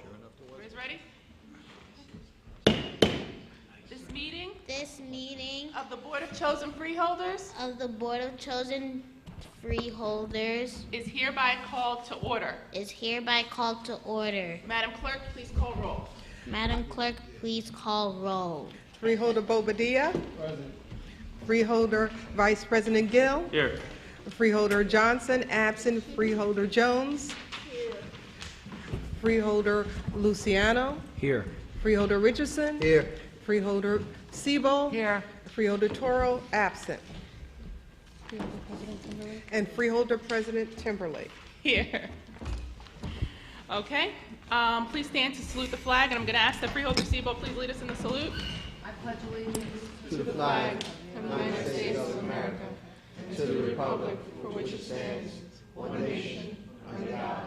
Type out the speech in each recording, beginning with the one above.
Everybody's ready? This meeting of the Board of Chosen Freeholders of the Board of Chosen Freeholders is hereby called to order. Madam Clerk, please call roll. Madam Clerk, please call roll. Freeholder Bobadilla. Present. Freeholder Vice President Gill. Here. Freeholder Johnson, absent. Freeholder Jones. Here. Freeholder Luciano. Here. Freeholder Richardson. Here. Freeholder Siebel. Here. Freeholder Toro, absent. And Freeholder President Timberlake. Here. Okay. Please stand to salute the flag, and I'm going to ask that Freeholder Siebel please lead us in the salute. I pledge allegiance to the flag of the United States of America and to the republic for which it stands, one nation, under God,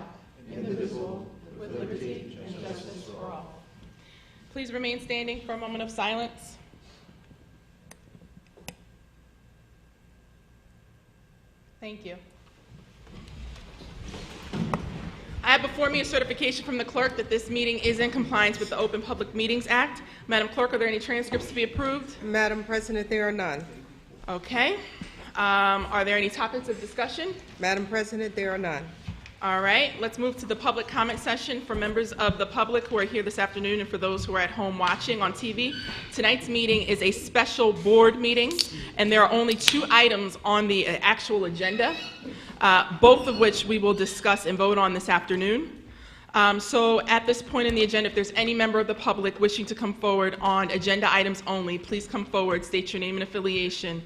indivisible, with liberty and justice for all. Please remain standing for a moment of silence. Thank you. I have before me a certification from the clerk that this meeting is in compliance with the Open Public Meetings Act. Madam Clerk, are there any transcripts to be approved? Madam President, there are none. Okay. Are there any topics of discussion? Madam President, there are none. All right, let's move to the public comment session for members of the public who are here this afternoon and for those who are at home watching on TV. Tonight's meeting is a special board meeting, and there are only 2 items on the actual agenda, both of which we will discuss and vote on this afternoon. So at this point in the agenda, if there's any member of the public wishing to come forward on agenda items only, please come forward, state your name and affiliation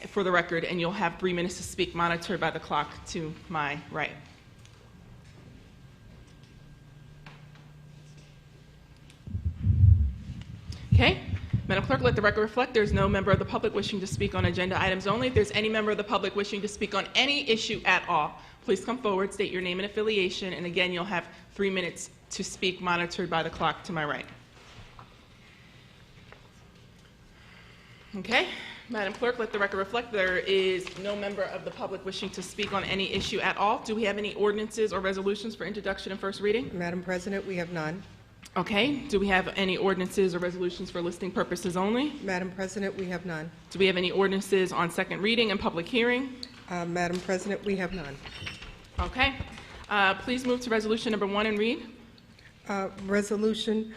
for the record, and you'll have 3 minutes to speak, monitored by the clock to my right. Okay. Madam Clerk, let the record reflect there's no member of the public wishing to speak on agenda items only. If there's any member of the public wishing to speak on any issue at all, please come forward, state your name and affiliation, and again, you'll have 3 minutes to speak, monitored by the clock to my right. Okay. Madam Clerk, let the record reflect there is no member of the public wishing to speak on any issue at all. Do we have any ordinances or resolutions for introduction and first reading? Madam President, we have none. Okay. Do we have any ordinances or resolutions for listing purposes only? Madam President, we have none. Do we have any ordinances on second reading and public hearing? Madam President, we have none. Okay. Please move to resolution number 1 and read. Resolution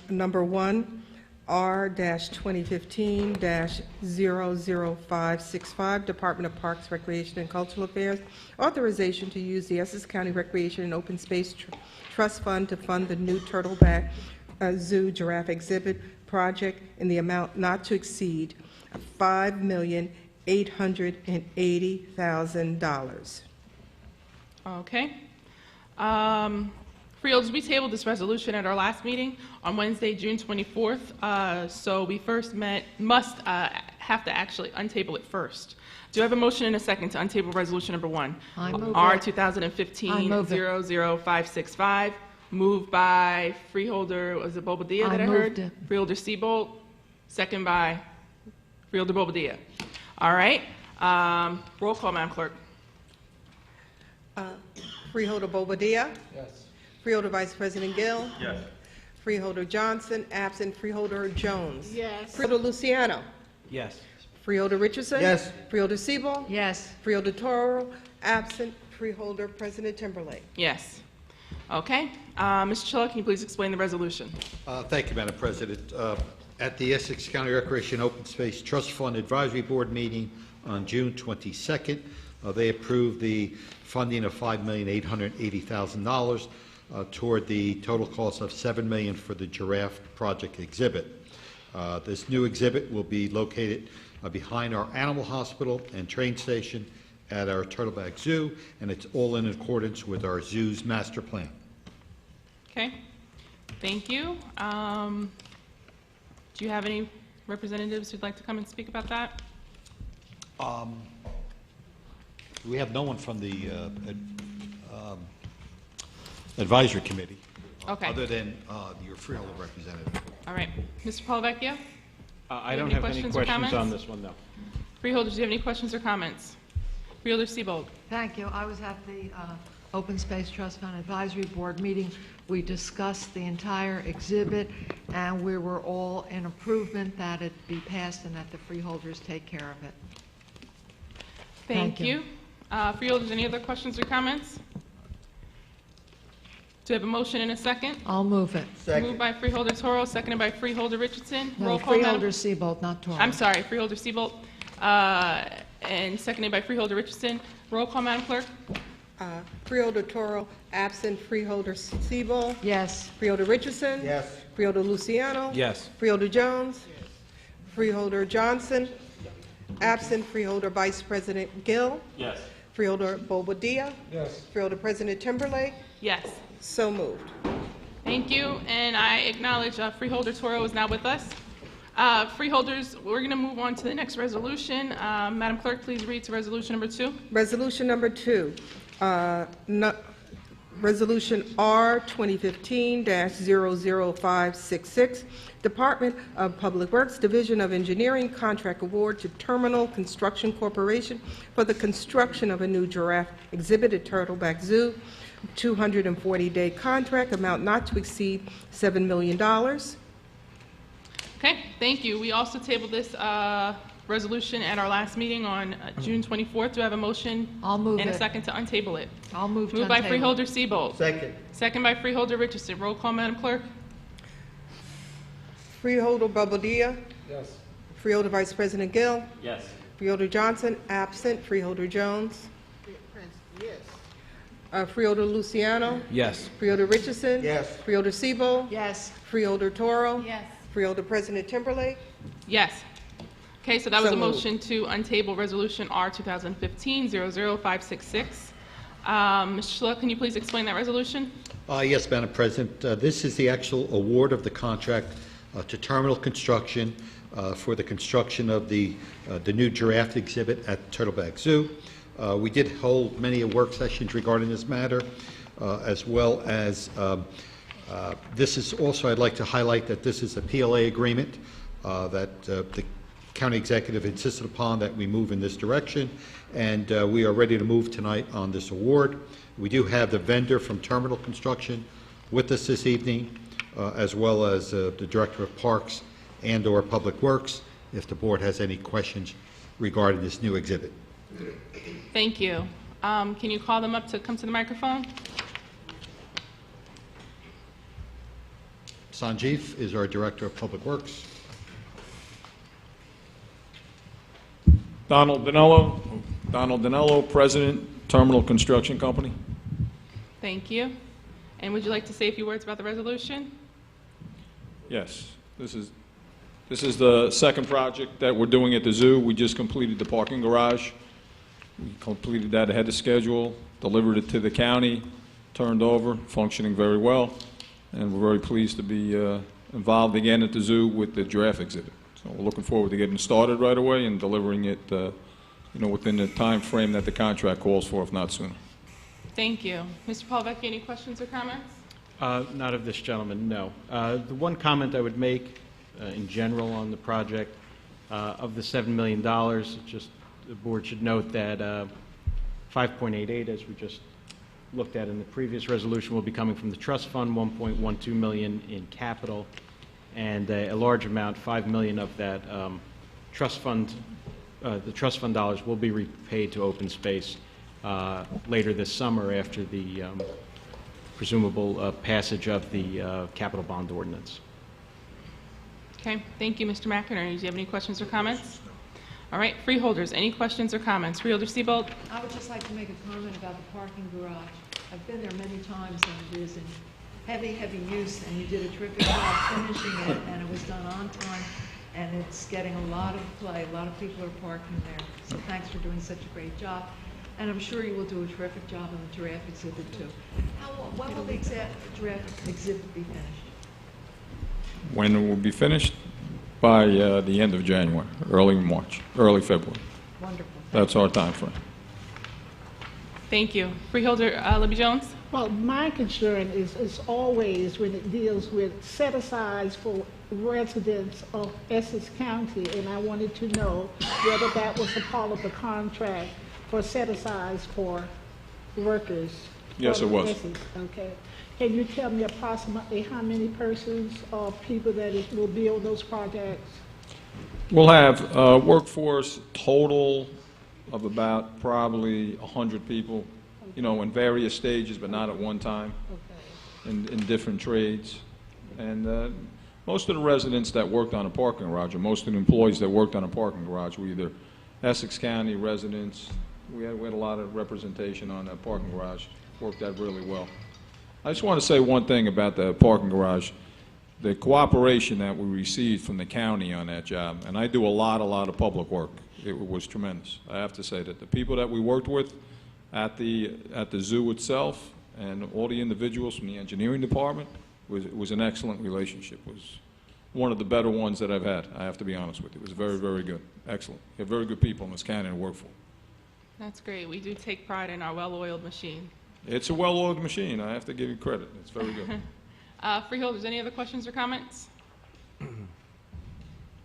number 1, R-2015-00565, Department of Parks, Recreation, and Cultural Affairs, authorization to use the Essex County Recreation and Open Space Trust Fund to fund the new Turtleback Zoo Giraffe Exhibit project in the amount not to exceed $5,880,000. Okay. Freeholders, we tabled this resolution at our last meeting on Wednesday, June 24th. So we first have to actually untable it first. Do you have a motion and a second to untable resolution number 1? I move R it. 2015-00565. Moved by Freeholder, was it Bobadilla that I heard? moved it. Freeholder Siebold, second by Freeholder Bobadilla. All right. Roll call, Madam Clerk. Freeholder Bobadilla. Yes. Freeholder Vice President Gill. Yes. Freeholder Johnson, absent. Freeholder Jones. Yes. Freeholder Luciano. Yes. Freeholder Richardson. Yes. Freeholder Siebel. Yes. Freeholder Toro, absent. Freeholder President Timberlake. Yes. Okay. Mr. Chilla, can you please explain the resolution? Thank you, Madam President. At the Essex County Recreation Open Space Trust Fund Advisory Board meeting on June 22nd, they approved the funding of $5,880,000 toward the total cost of $7 million for the giraffe project exhibit. This new exhibit will be located behind our animal hospital and train station at our Turtleback Zoo, and it's all in accordance with our zoo's master plan. Okay. Thank you. Do you have any representatives who'd like to come and speak about that? We have no one from the advisory committee, Okay. other than your Freeholder representative. All right. Mr. Polavecchio? I Do you don't have have any any questions or questions on comments? this one, no. Freeholders, do you have any questions or comments? Freeholder Siebold? Thank you. I was at the Open Space Trust Fund Advisory Board meeting. We discussed the entire exhibit, and we were all in improvement that it be passed and that the freeholders take care of it. Thank you. Freeholders, any other questions or comments? Do we have a motion and a second? I'll move it. Moved by Freeholder Toro, seconded by Freeholder Richardson. No, Roll call, Madam. Freeholder Seabold, not Torres. I'm sorry, Freeholder Seabolt, and seconded by Freeholder Richardson. Roll call, Madam Clerk. Freeholder Toro, absent. Freeholder Siebel. Yes. Freeholder Richardson. Yes. Freeholder Luciano. Yes. Freeholder Jones. Freeholder Johnson. Absent. Freeholder Vice President Gill. Yes. Freeholder Bobadilla. Yes. Freeholder President Timberlake. Yes. So moved. Thank you, and I acknowledge Freeholder Toro is now with us. Freeholders, we're going to move on to the next resolution. Madam Clerk, please read to resolution number 2. Resolution number 2, Resolution R 2015-00566, Department of Public Works, Division of Engineering, Contract Award to Terminal Construction Corporation for the construction of a new giraffe exhibit at Turtleback Zoo, 240-day contract, amount not to exceed $7 million. Okay, thank you. We also tabled this resolution at our last meeting on June 24th. Do I have a motion? I'll move And a it. second to untable it? I'll move to Moved by untable. Freeholder Seabolt. Second. Second by Freeholder Richardson. Roll call, Madam Clerk. Freeholder Bobadilla. Yes. Freeholder Vice President Gill. Yes. Freeholder Johnson, absent. Freeholder Jones. Freeholder Luciano. Yes. Freeholder Richardson. Yes. Freeholder Siebel. Yes. Freeholder Toro. Yes. Freeholder President Timberlake. Yes. Okay, so that was So a moved. motion to untable Resolution R 2015-00566. Ms. Schluck, can you please explain that resolution? Yes, Madam President. This is the actual award of the contract to Terminal Construction for the construction of the new giraffe exhibit at Turtleback Zoo. We did hold many work sessions regarding this matter, as well as this is also, I'd like to highlight that this is a PLA agreement that the county executive insisted upon that we move in this direction, and we are ready to move tonight on this award. We do have the vendor from Terminal Construction with us this evening, as well as the Director of Parks and/or Public Works, if the board has any questions regarding this new exhibit. Thank you. Can you call them up to come to the microphone? Sanjeev is our Director of Public Works. Donald Danello, President, Terminal Construction Company. Thank you. And would you like to say a few words about the resolution? Yes, this is the second project that we're doing at the zoo. We just completed the parking garage. We completed that ahead of schedule, delivered it to the county, turned over, functioning very well, and we're very pleased to be involved again at the zoo with the giraffe exhibit. So we're looking forward to getting started right away and delivering it, within the time frame that the contract calls for, if not sooner. Thank you. Mr. Paulvecchi, any questions or comments? Not of this gentleman, no. The one comment I would make in general on the project, of the $7 million, just the board should note that 5.88, as we just looked at in the previous resolution, will be coming from the trust fund, 1.12 million in capital, and a large amount, 5 million of that trust fund, the trust fund dollars will be repaid to open space later this summer after the presumable passage of the capital bond ordinance. Okay, thank you, Mr. McInerney. Do you have any questions or comments? All right, freeholders, any questions or comments? Freeholder Seabolt? I would just like to make a comment about the parking garage. I've been there many times, and it is in heavy, heavy use, and you did a terrific job finishing it, and it was done on time, and it's getting a lot of play. A lot of people are parking there, so thanks for doing such a great job. And I'm sure you will do a terrific job on the giraffe exhibit, too. When will the giraffe exhibit be finished? When it will be finished? By the end of January, early March, early February. Wonderful. That's our time frame. Thank you. Freeholder Libby Jones? Well, my concern is always when it deals with set-asides for residents of Essex County, and I wanted to know whether that was a part of the contract for set-asides for workers Yes, part it of was. Essex? Okay. Can you tell me approximately how many persons or people that will be on those projects? We'll have a workforce total of about probably 100 people, you know, in various stages, but not at one time, Okay. in different trades. And most of the residents that worked on a parking garage, or most of the employees that worked on a parking garage, were either Essex County residents. We had a lot of representation on that parking garage. Worked out really well. I just want to say one thing about the parking garage. The cooperation that we received from the county on that job, and I do a lot of public work. It was tremendous. I have to say that the people that we worked with at the zoo itself and all the individuals from the engineering department was an excellent relationship. It was one of the better ones that I've had, I have to be honest with you. It was very, very good. Excellent. We have very good people in this county to work for. That's great. We do take pride in our well-oiled machine. It's a well-oiled machine. I have to give you credit. It's very good. Freeholders, any other questions or comments?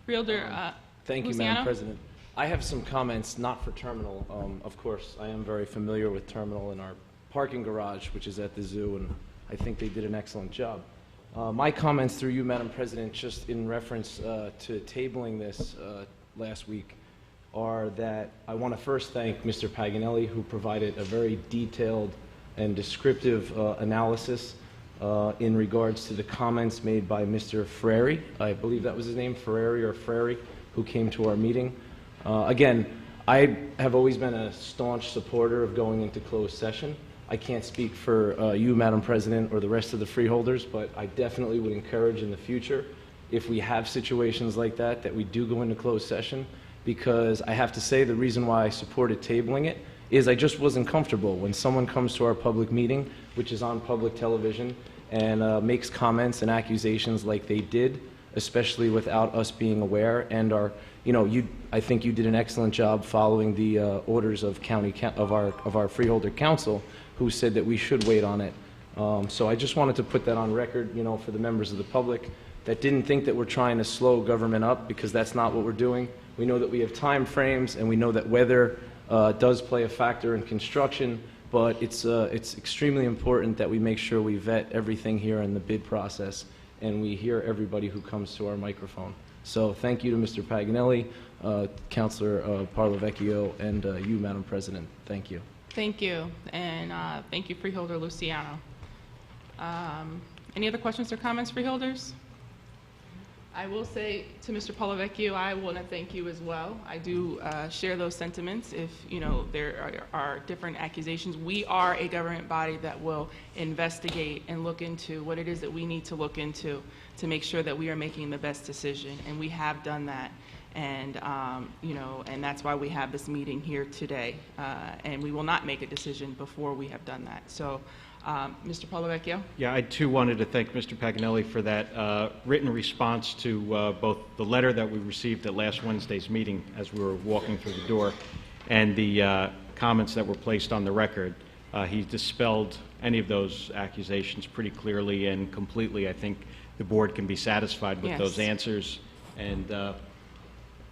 Freeholder, Thank you, Luciano? Madam President. I have some comments, not for Terminal. Of course, I am very familiar with Terminal and our parking garage, which is at the zoo, and I think they did an excellent job. My comments through you, Madam President, just in reference to tabling this last week, are that I want to first thank Mr. Paganelli, who provided a very detailed and descriptive analysis in regards to the comments made by Mr. Frary. I believe that was his name, Frary, who came to our meeting. Again, I have always been a staunch supporter of going into closed session. I can't speak for you, Madam President, or the rest of the freeholders, but I definitely would encourage in the future, if we have situations like that, that we do go into closed session, because I have to say the reason why I supported tabling it is I just wasn't comfortable when someone comes to our public meeting, which is on public television, and makes comments and accusations like they did, especially without us being aware. And I think you did an excellent job following the orders of our Freeholder Council, who said that we should wait on it. So I just wanted to put that on record, for the members of the public that didn't think that we're trying to slow government up, because that's not what we're doing. We know that we have time frames, and we know that weather does play a factor in construction, but it's extremely important that we make sure we vet everything here in the bid process, and we hear everybody who comes to our microphone. So thank you to Mr. Paganelli, Councilor Parlavecchio, and you, Madam President. Thank you. Thank you, and thank you, Freeholder Luciano. Any other questions or comments, Freeholders? I will say to Mr. Parlavecchio, I want to thank you as well. I do share those sentiments. If there are different accusations, we are a government body that will investigate and look into what it is that we need to look into to make sure that we are making the best decision, and we have done that. And and that's why we have this meeting here today. And we will not make a decision before we have done that. So, Mr. Parlavecchio? Yeah, I too wanted to thank Mr. Paganelli for that written response to both the letter that we received at last Wednesday's meeting as we were walking through the door and the comments that were placed on the record. He dispelled any of those accusations pretty clearly and completely. I think the board can be satisfied with those answers. And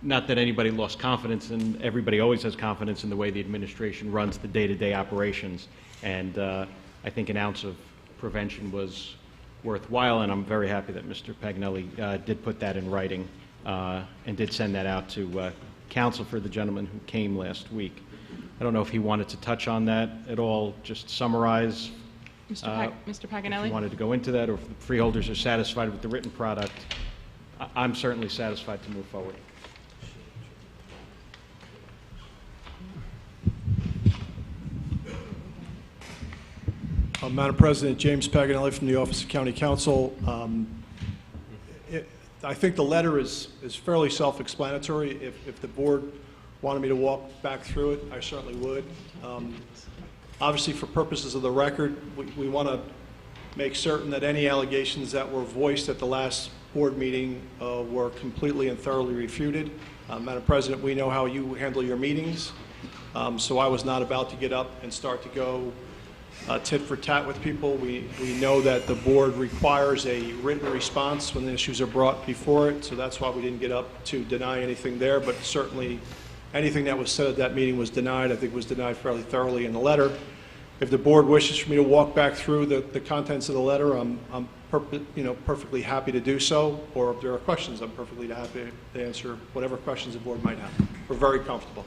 not that anybody lost confidence, and everybody always has confidence in the way the administration runs the day-to-day operations. And I think an ounce of prevention was worthwhile, and I'm very happy that Mr. Paganelli did put that in writing and did send that out to counsel for the gentleman who came last week. I don't know if he wanted to touch on that at all, just summarize. Mr. Paganelli? If you wanted to go into that, or if the freeholders are satisfied with the written product, I'm certainly satisfied to move forward. Madam President, James Paganelli from the Office of County Counsel. I think the letter is fairly self-explanatory. If the board wanted me to walk back through it, I certainly would. Obviously, for purposes of the record, we want to make certain that any allegations that were voiced at the last board meeting were completely and thoroughly refuted. Madam President, we know how you handle your meetings, so I was not about to get up and start to go tit for tat with people. We know that the board requires a written response when the issues are brought before it, so that's why we didn't get up to deny anything there, but certainly anything that was said at that meeting was denied. I think it was denied fairly thoroughly in the letter. If the board wishes for me to walk back through the contents of the letter, I'm perfectly happy to do so, or if there are questions, I'm perfectly happy to answer whatever questions the board might have. We're very comfortable.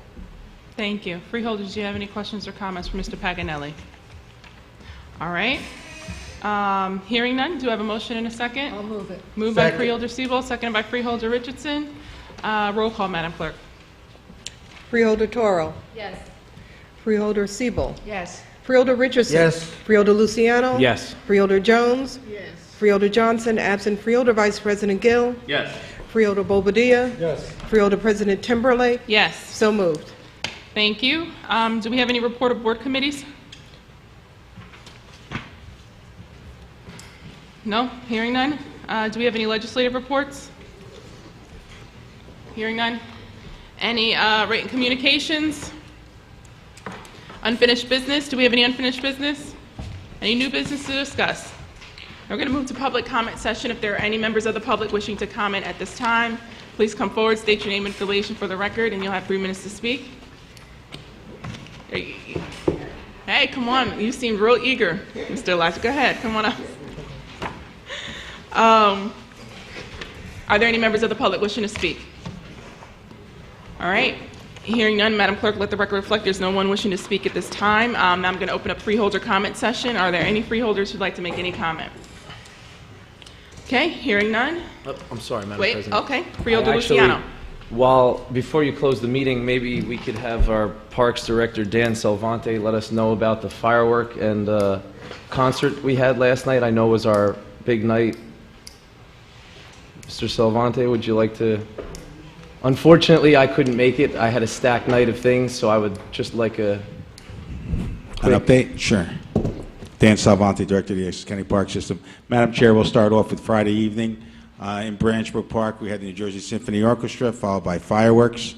Thank you. Freeholders, do you have any questions or comments for Mr. Paganelli? All right. Hearing none, do I have a motion and a second? I'll move it. Moved by Freeholder Siebel, seconded by Freeholder Richardson. Roll call, Madam Clerk. Freeholder Toro. Yes. Freeholder Siebel. Yes. Freeholder Richardson. Yes. Freeholder Luciano. Yes. Freeholder Jones. Yes. Freeholder Johnson, absent. Freeholder Vice President Gill. Yes. Freeholder Bobadilla. Yes. Freeholder President Timberlake. Yes. So moved. Thank you. Do we have any report of board committees? No? Hearing none? Do we have any legislative reports? Hearing none? Any written communications? Unfinished business? Do we have any unfinished business? Any new business to discuss? We're going to move to public comment session. If there are any members of the public wishing to comment at this time, please come forward, state your name and affiliation for the record, and you'll have 3 minutes to speak. Hey, come on. You seemed real eager, Mr. Elijah. Go ahead. Come on up. Are there any members of the public wishing to speak? All right. Hearing none, Madam Clerk, let the record reflect there's no one wishing to speak at this time. Now I'm going to open up freeholder comment session. Are there any freeholders who'd like to make any comment? Okay, hearing none. I'm sorry, Madam Wait, President. okay. Freeholder I actually- Luciano. Before you close the meeting, maybe we could have our Parks Director, Dan Salvante, let us know about the firework and concert we had last night. I know it was our big night. Mr. Salvante, would you like to? Unfortunately, I couldn't make it. I had a stacked night of things, so I would just like a An update? Sure. Dan Salvante, Director of the Essex County Park System. Madam Chair, we'll start off with Friday evening. In Branchbrook Park, we had the New Jersey Symphony Orchestra, followed by fireworks.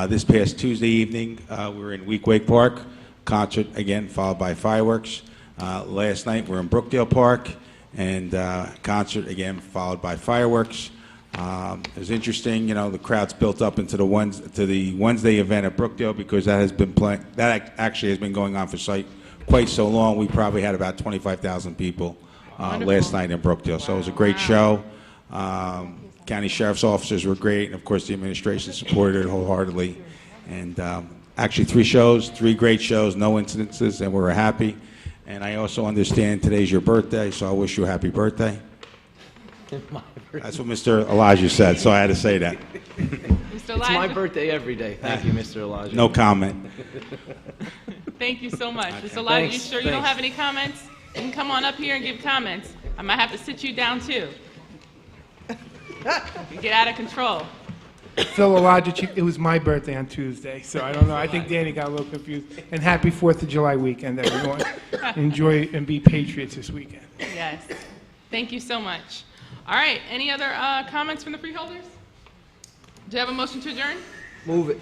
This past Tuesday evening, we were in Weequahic Park, concert again, followed by fireworks. Last night, we're in Brookdale Park, and concert again, followed by fireworks. It was interesting, the crowds built up into the Wednesday event at Brookdale because that actually has been going on for quite so long. We probably had about 25,000 people last night in Brookdale, so it was a great show. County Sheriff's officers were great, and of course the administration supported it wholeheartedly. And actually 3 great shows, no incidences, and we were happy. And I also understand today's your birthday, so I wish you a happy birthday. That's what Mr. Elijah said, so I had to say that. Mr. It's Elijah. my birthday every day. Thank you, Mr. Elijah. No comment. Thank you so much. Mr. Elijah, you Thanks. sure you don't have any comments? You can come on up here and give comments. I might have to sit you down too. You get out of control. Phil Elijah, it was my birthday on Tuesday, so I don't know. I think Danny got a little confused. And happy 4th of July weekend, everyone. Enjoy and be patriots this weekend. Yes. Thank you so much. All right. Any other comments from the freeholders? Do you have a motion to adjourn? Move it.